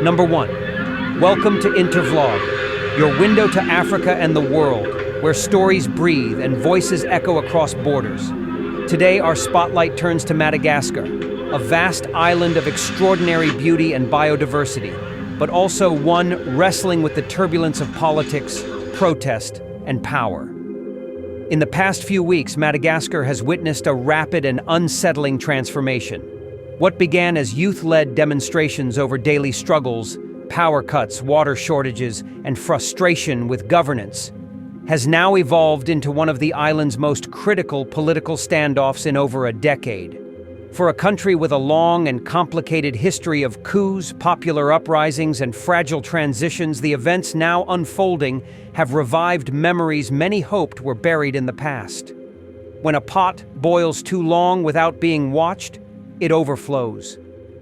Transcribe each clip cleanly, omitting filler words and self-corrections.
Number 1. Welcome to Intervlog, your window to Africa and the world, where stories breathe and voices echo across borders. Today, our spotlight turns to Madagascar, a vast island of extraordinary beauty and biodiversity, but also one wrestling with the turbulence of politics, protest, and power. In the past few weeks, Madagascar has witnessed a rapid and unsettling transformation. What began as youth-led demonstrations over daily struggles, power cuts, water shortages, and frustration with governance has now evolved into one of the island's most critical political standoffs in over a decade. For a country with a long and complicated history of coups, popular uprisings, and fragile transitions, the events now unfolding have revived memories many hoped were buried in the past. When a pot boils too long without being watched, it overflows.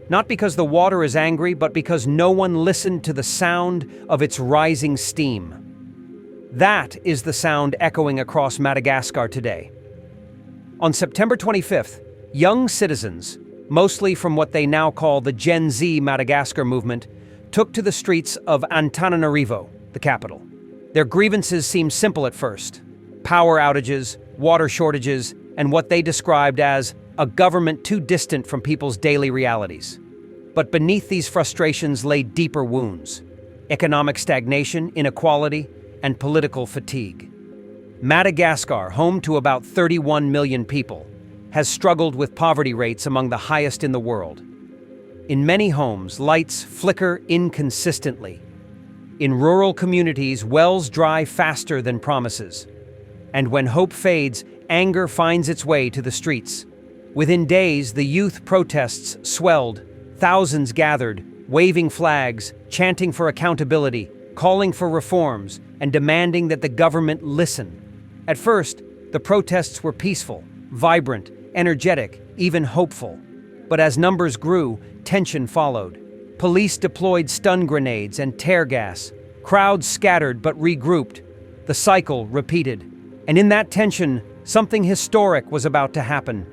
Not because the water is angry, but because no one listened to the sound of its rising steam. That is the sound echoing across Madagascar today. On September 25th, young citizens, mostly from what they now call the Gen Z Madagascar movement, took to the streets of Antananarivo, the capital. Their grievances seemed simple at first: power outages, water shortages, and what they described as a government too distant from people's daily realities. But beneath these frustrations lay deeper wounds: economic stagnation, inequality, and political fatigue. Madagascar, home to about 31 million people, has struggled with poverty rates among the highest in the world. In many homes, lights flicker inconsistently. In rural communities, wells dry faster than promises. And when hope fades, anger finds its way to the streets. Within days, the youth protests swelled. Thousands gathered, waving flags, chanting for accountability, calling for reforms, and demanding that the government listen. At first, the protests were peaceful, vibrant, energetic, even hopeful. But as numbers grew, tension followed. Police deployed stun grenades and tear gas. Crowds scattered but regrouped. The cycle repeated. And in that tension, something historic was about to happen.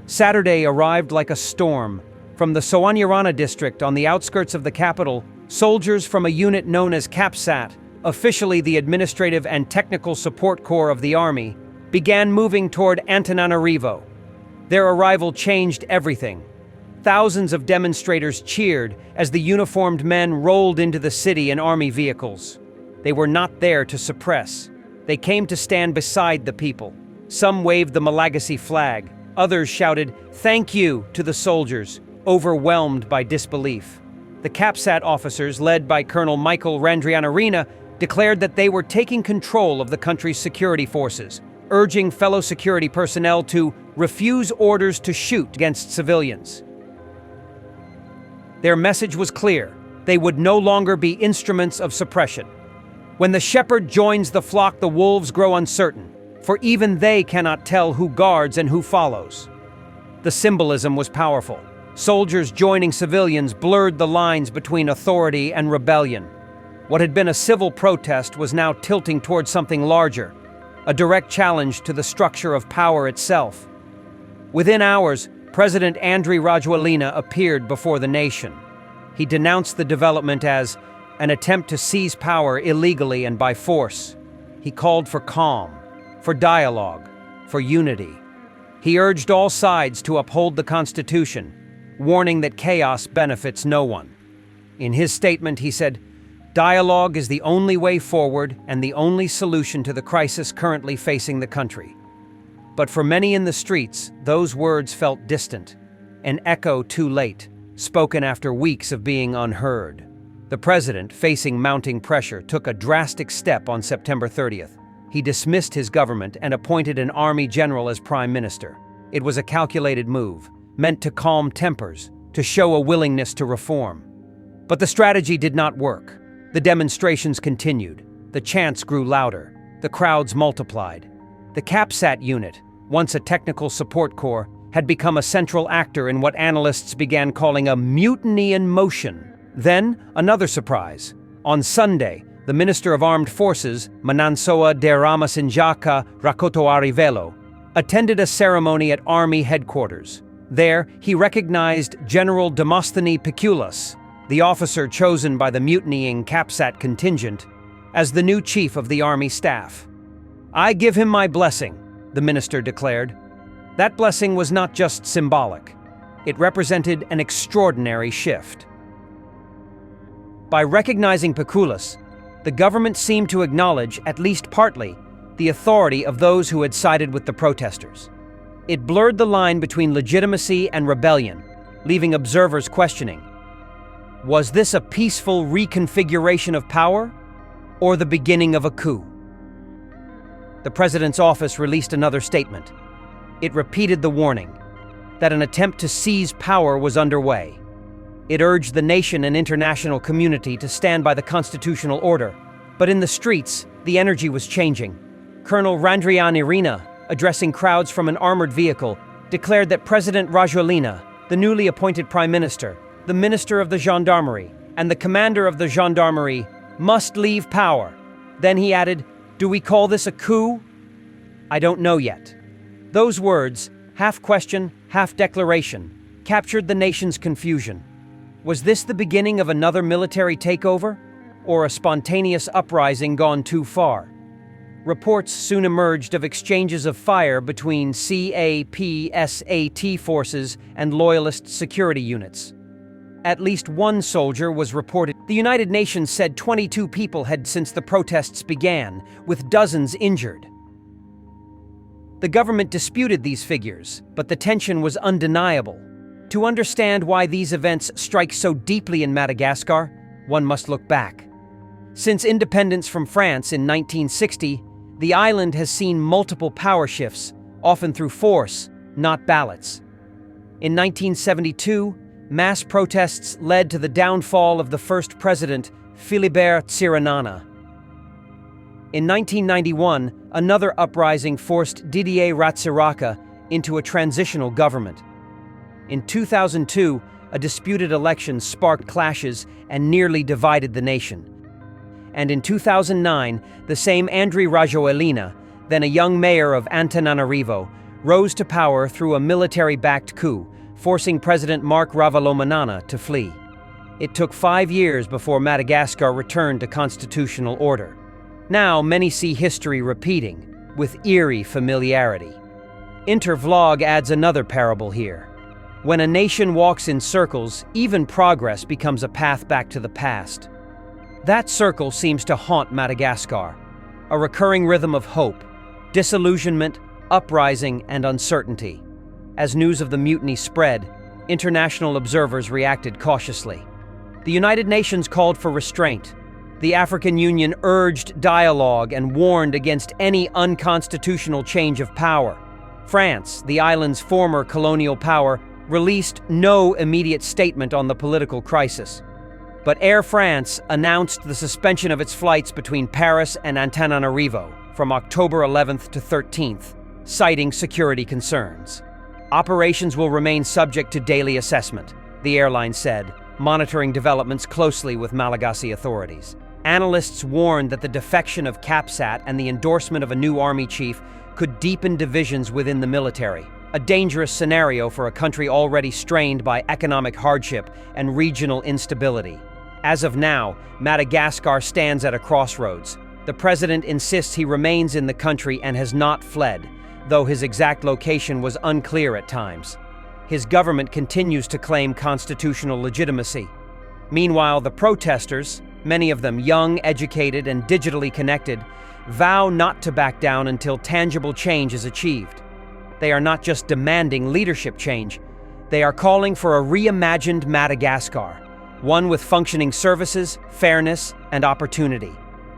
Saturday arrived like a storm. From the Soanyarana district on the outskirts of the capital, soldiers from a unit known as CAPSAT, officially the Administrative and Technical Support Corps of the Army, began moving toward Antananarivo. Their arrival changed everything. Thousands of demonstrators cheered as the uniformed men rolled into the city in army vehicles. They were not there to suppress. They came to stand beside the people. Some waved the Malagasy flag. Others shouted, "Thank you," to the soldiers, overwhelmed by disbelief. The CAPSAT officers, led by Colonel Rajoelina, declared that they were taking control of the country's security forces, urging fellow security personnel to refuse orders to shoot against civilians. Their message was clear: they would no longer be instruments of suppression. When the shepherd joins the flock, the wolves grow uncertain, for even they cannot tell who guards and who follows. The symbolism was powerful. Soldiers joining civilians blurred the lines between authority and rebellion. What had been a civil protest was now tilting towards something larger, a direct challenge to the structure of power itself. Within hours, President Andry Rajoelina appeared before the nation. He denounced the development as an attempt to seize power illegally and by force. He called for calm, for dialogue, for unity. He urged all sides to uphold the Constitution, warning that chaos benefits no one. In his statement, he said, "Dialogue is the only way forward and the only solution to the crisis currently facing the country." But for many in the streets, those words felt distant, an echo too late, spoken after weeks of being unheard. The president, facing mounting pressure, took a drastic step on September 30th. He dismissed his government and appointed an army general as prime minister. It was a calculated move, meant to calm tempers, to show a willingness to reform. But the strategy did not work. The demonstrations continued. The chants grew louder. The crowds multiplied. The CAPSAT unit, once a technical support corps, had become a central actor in what analysts began calling a mutiny in motion. Then, another surprise. On Sunday, the Minister of Armed Forces, Manansoa de Ramasinjaka Rakotoarivelo, attended a ceremony at Army headquarters. There, he recognized General Demosthenes Pikulas, the officer chosen by the mutinying CAPSAT contingent, as the new chief of the army staff. "I give him my blessing," the minister declared. That blessing was not just symbolic. It represented an extraordinary shift. By recognizing Paculas, the government seemed to acknowledge, at least partly, the authority of those who had sided with the protesters. It blurred the line between legitimacy and rebellion, leaving observers questioning. Was this a peaceful reconfiguration of power, or the beginning of a coup? The president's office released another statement. It repeated the warning that an attempt to seize power was underway. It urged the nation and international community to stand by the constitutional order. But in the streets, the energy was changing. Colonel Antananarivo, addressing crowds from an armored vehicle, declared that President Rajoelina, the newly appointed prime minister, the minister of the gendarmerie, and the commander of the gendarmerie must leave power. Then he added, "Do we call this a coup? I don't know yet." Those words, half question, half declaration, captured the nation's confusion. Was this the beginning of another military takeover, or a spontaneous uprising gone too far? Reports soon emerged of exchanges of fire between CAPSAT forces and loyalist security units. At least one soldier was reported. The United Nations said 22 people had since the protests began, with dozens injured. The government disputed these figures, but the tension was undeniable. To understand why these events strike so deeply in Madagascar, one must look back. Since independence from France in 1960, the island has seen multiple power shifts, often through force, not ballots. In 1972, mass protests led to the downfall of the first president, Philibert Tsiranana. In 1991, another uprising forced Didier Ratsiraka into a transitional government. In 2002, a disputed election sparked clashes and nearly divided the nation. And in 2009, the same Andry Rajoelina, then a young mayor of Antananarivo, rose to power through a military-backed coup, forcing President Marc Ravalomanana to flee. It took 5 years before Madagascar returned to constitutional order. Now, many see history repeating, with eerie familiarity. Intervlog adds another parable here. When a nation walks in circles, even progress becomes a path back to the past. That circle seems to haunt Madagascar, a recurring rhythm of hope, disillusionment, uprising, and uncertainty. As news of the mutiny spread, international observers reacted cautiously. The United Nations called for restraint. The African Union urged dialogue and warned against any unconstitutional change of power. France, the island's former colonial power, released no immediate statement on the political crisis. But Air France announced the suspension of its flights between Paris and Antananarivo from October 11th to 13th, citing security concerns. Operations will remain subject to daily assessment, the airline said, monitoring developments closely with Malagasy authorities. Analysts warned that the defection of CAPSAT and the endorsement of a new army chief could deepen divisions within the military, a dangerous scenario for a country already strained by economic hardship and regional instability. As of now, Madagascar stands at a crossroads. The president insists he remains in the country and has not fled, though his exact location was unclear at times. His government continues to claim constitutional legitimacy. Meanwhile, the protesters, many of them young, educated, and digitally connected, vow not to back down until tangible change is achieved. They are not just demanding leadership change, they are calling for a reimagined Madagascar, one with functioning services, fairness, and opportunity.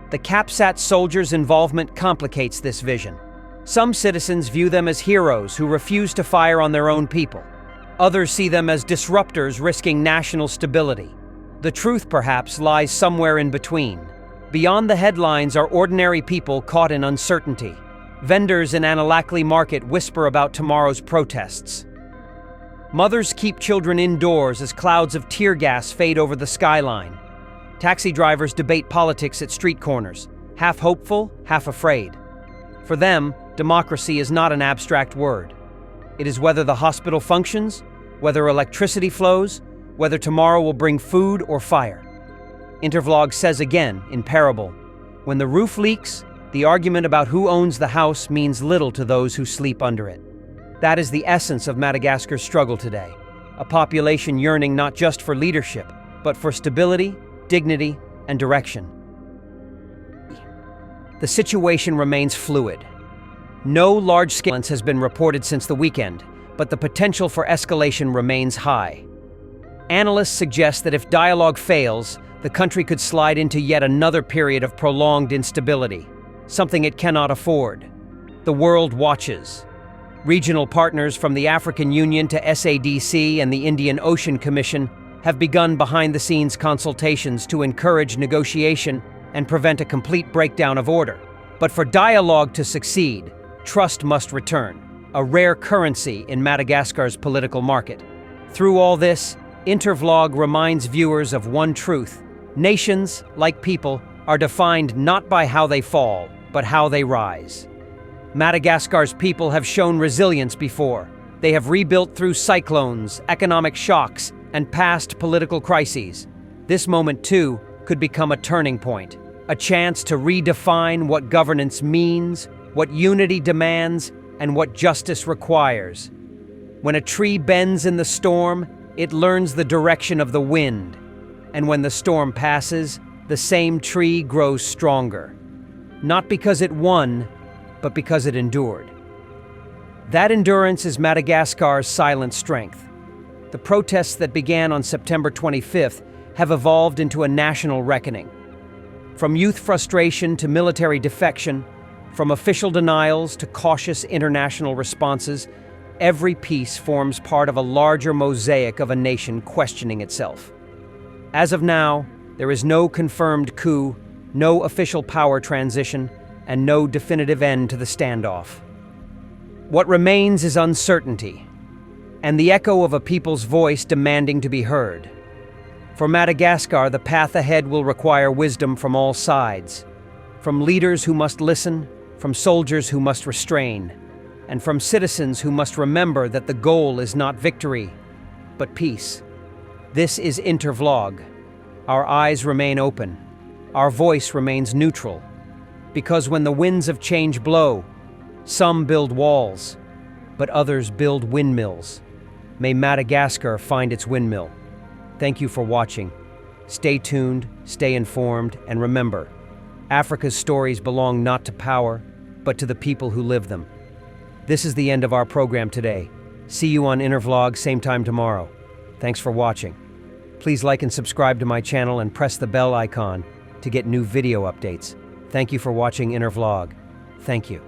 The CAPSAT soldiers' involvement complicates this vision. Some citizens view them as heroes who refuse to fire on their own people. Others see them as disruptors risking national stability. The truth, perhaps, lies somewhere in between. Beyond the headlines are ordinary people caught in uncertainty. Vendors in Anilakli Market whisper about tomorrow's protests. Mothers keep children indoors as clouds of tear gas fade over the skyline. Taxi drivers debate politics at street corners, half hopeful, half afraid. For them, democracy is not an abstract word. It is whether the hospital functions, whether electricity flows, whether tomorrow will bring food or fire. Intervlog says again, in parable, when the roof leaks, the argument about who owns the house means little to those who sleep under it. That is the essence of Madagascar's struggle today, a population yearning not just for leadership, but for stability, dignity, and direction. The situation remains fluid. No large-scale violence has been reported since the weekend, but the potential for escalation remains high. Analysts suggest that if dialogue fails, the country could slide into yet another period of prolonged instability, something it cannot afford. The world watches. Regional partners from the African Union to SADC and the Indian Ocean Commission have begun behind-the-scenes consultations to encourage negotiation and prevent a complete breakdown of order. But for dialogue to succeed, trust must return, a rare currency in Madagascar's political market. Through all this, Intervlog reminds viewers of one truth. Nations, like people, are defined not by how they fall, but how they rise. Madagascar's people have shown resilience before. They have rebuilt through cyclones, economic shocks, and past political crises. This moment, too, could become a turning point, a chance to redefine what governance means, what unity demands, and what justice requires. When a tree bends in the storm, it learns the direction of the wind, and when the storm passes, the same tree grows stronger. Not because it won, but because it endured. That endurance is Madagascar's silent strength. The protests that began on September 25th have evolved into a national reckoning. From youth frustration to military defection, from official denials to cautious international responses, every piece forms part of a larger mosaic of a nation questioning itself. As of now, there is no confirmed coup, no official power transition, and no definitive end to the standoff. What remains is uncertainty, and the echo of a people's voice demanding to be heard. For Madagascar, the path ahead will require wisdom from all sides, from leaders who must listen, from soldiers who must restrain, and from citizens who must remember that the goal is not victory, but peace. This is Intervlog. Our eyes remain open. Our voice remains neutral. Because when the winds of change blow, some build walls, but others build windmills. May Madagascar find its windmill. Thank you for watching. Stay tuned, stay informed, and remember, Africa's stories belong not to power, but to the people who live them. This is the end of our program today. See you on Intervlog, same time tomorrow. Thanks for watching. Please like and subscribe to my channel and press the bell icon to get new video updates. Thank you for watching Intervlog. Thank you.